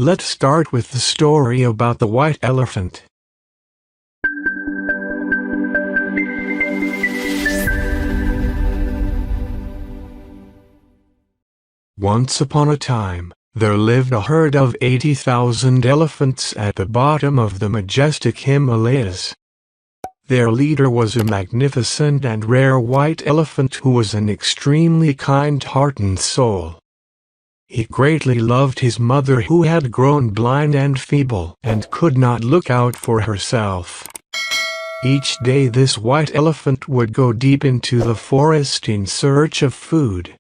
Let's start with the story about the white elephant. Once upon a time, there lived a herd of 80,000 elephants at the bottom of the majestic Himalayas. Their leader was a magnificent and rare white elephant who was an extremely kind-hearted soul. He greatly loved his mother, who had grown blind and feeble and could not look out for herself. Each day this white elephant would go deep into the forest in search of food.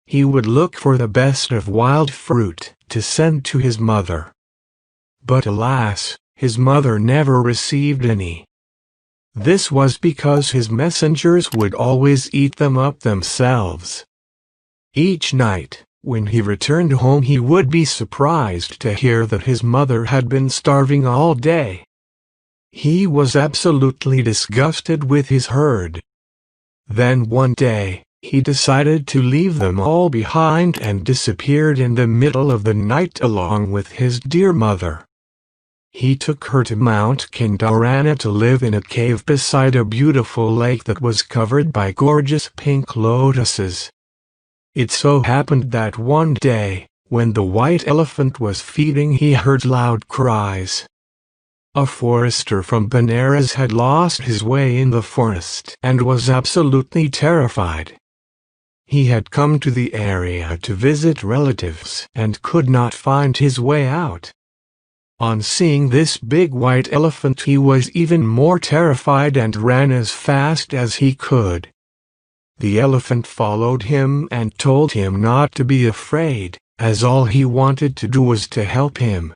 He would look for the best of wild fruit to send to his mother. But alas, his mother never received any. This was because his messengers would always eat them up themselves. Each night, when he returned home, he would be surprised to hear that his mother had been starving all day. He was absolutely disgusted with his herd. Then one day, he decided to leave them all behind and disappeared in the middle of the night along with his dear mother. He took her to Mount Kindarana to live in a cave beside a beautiful lake that was covered by gorgeous pink lotuses. It so happened that one day, when the white elephant was feeding, he heard loud cries. A forester from Benares had lost his way in the forest and was absolutely terrified. He had come to the area to visit relatives and could not find his way out. On seeing this big white elephant, he was even more terrified and ran as fast as he could. The elephant followed him and told him not to be afraid, as all he wanted to do was to help him.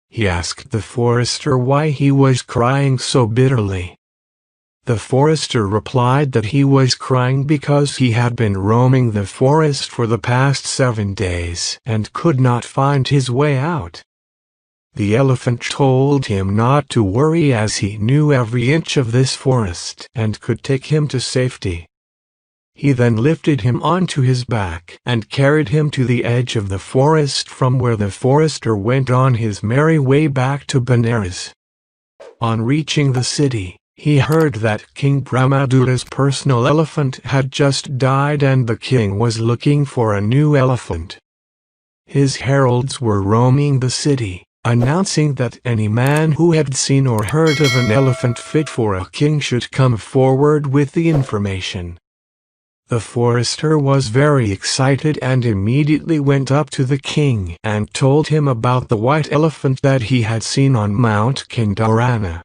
He asked the forester why he was crying so bitterly. The forester replied that he was crying because he had been roaming the forest for the past 7 days and could not find his way out. The elephant told him not to worry, as he knew every inch of this forest and could take him to safety. He then lifted him onto his back and carried him to the edge of the forest, from where the forester went on his merry way back to Benares. On reaching the city, he heard that King Brahmadura's personal elephant had just died and the king was looking for a new elephant. His heralds were roaming the city, announcing that any man who had seen or heard of an elephant fit for a king should come forward with the information. The forester was very excited and immediately went up to the king and told him about the white elephant that he had seen on Mount Kindarana.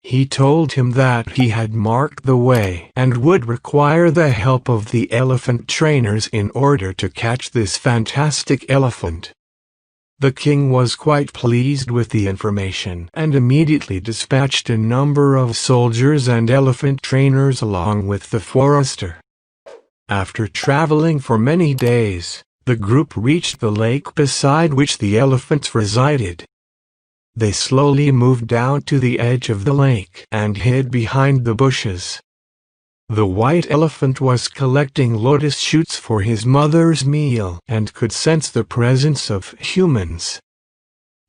He told him that he had marked the way and would require the help of the elephant trainers in order to catch this fantastic elephant. The king was quite pleased with the information and immediately dispatched a number of soldiers and elephant trainers along with the forester. After traveling for many days, the group reached the lake beside which the elephants resided. They slowly moved down to the edge of the lake and hid behind the bushes. The white elephant was collecting lotus shoots for his mother's meal and could sense the presence of humans.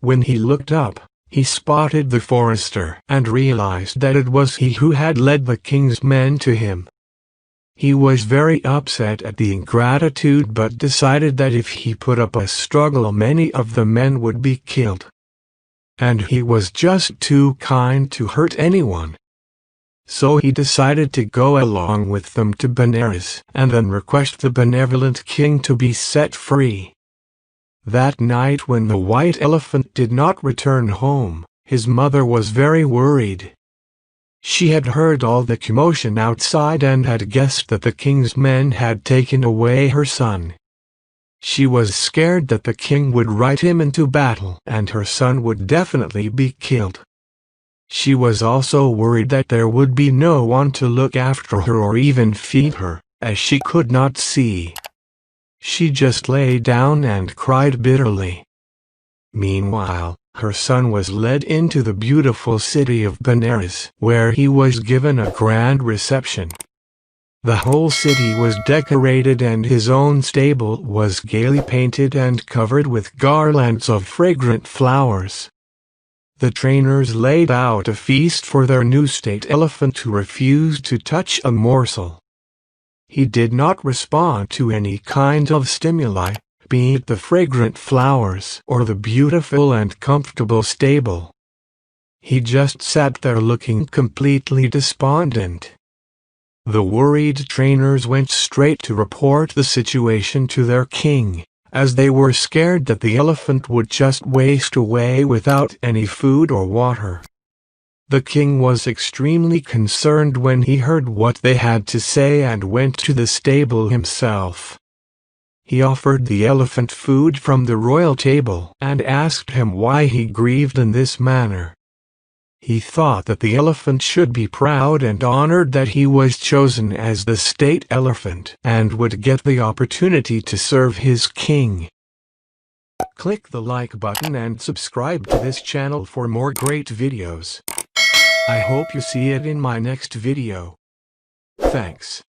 When he looked up, he spotted the forester and realized that it was he who had led the king's men to him. He was very upset at the ingratitude but decided that if he put up a struggle, many of the men would be killed. And he was just too kind to hurt anyone. So he decided to go along with them to Benares and then request the benevolent king to be set free. That night, when the white elephant did not return home, his mother was very worried. She had heard all the commotion outside and had guessed that the king's men had taken away her son. She was scared that the king would ride him into battle and her son would definitely be killed. She was also worried that there would be no one to look after her or even feed her, as she could not see. She just lay down and cried bitterly. Meanwhile, her son was led into the beautiful city of Benares, where he was given a grand reception. The whole city was decorated and his own stable was gaily painted and covered with garlands of fragrant flowers. The trainers laid out a feast for their new state elephant who refused to touch a morsel. He did not respond to any kind of stimuli, be it the fragrant flowers or the beautiful and comfortable stable. He just sat there looking completely despondent. The worried trainers went straight to report the situation to their king, as they were scared that the elephant would just waste away without any food or water. The king was extremely concerned when he heard what they had to say and went to the stable himself. He offered the elephant food from the royal table and asked him why he grieved in this manner. He thought that the elephant should be proud and honored that he was chosen as the state elephant and would get the opportunity to serve his king. Click the like button and subscribe to this channel for more great videos. I hope you see it in my next video. Thanks.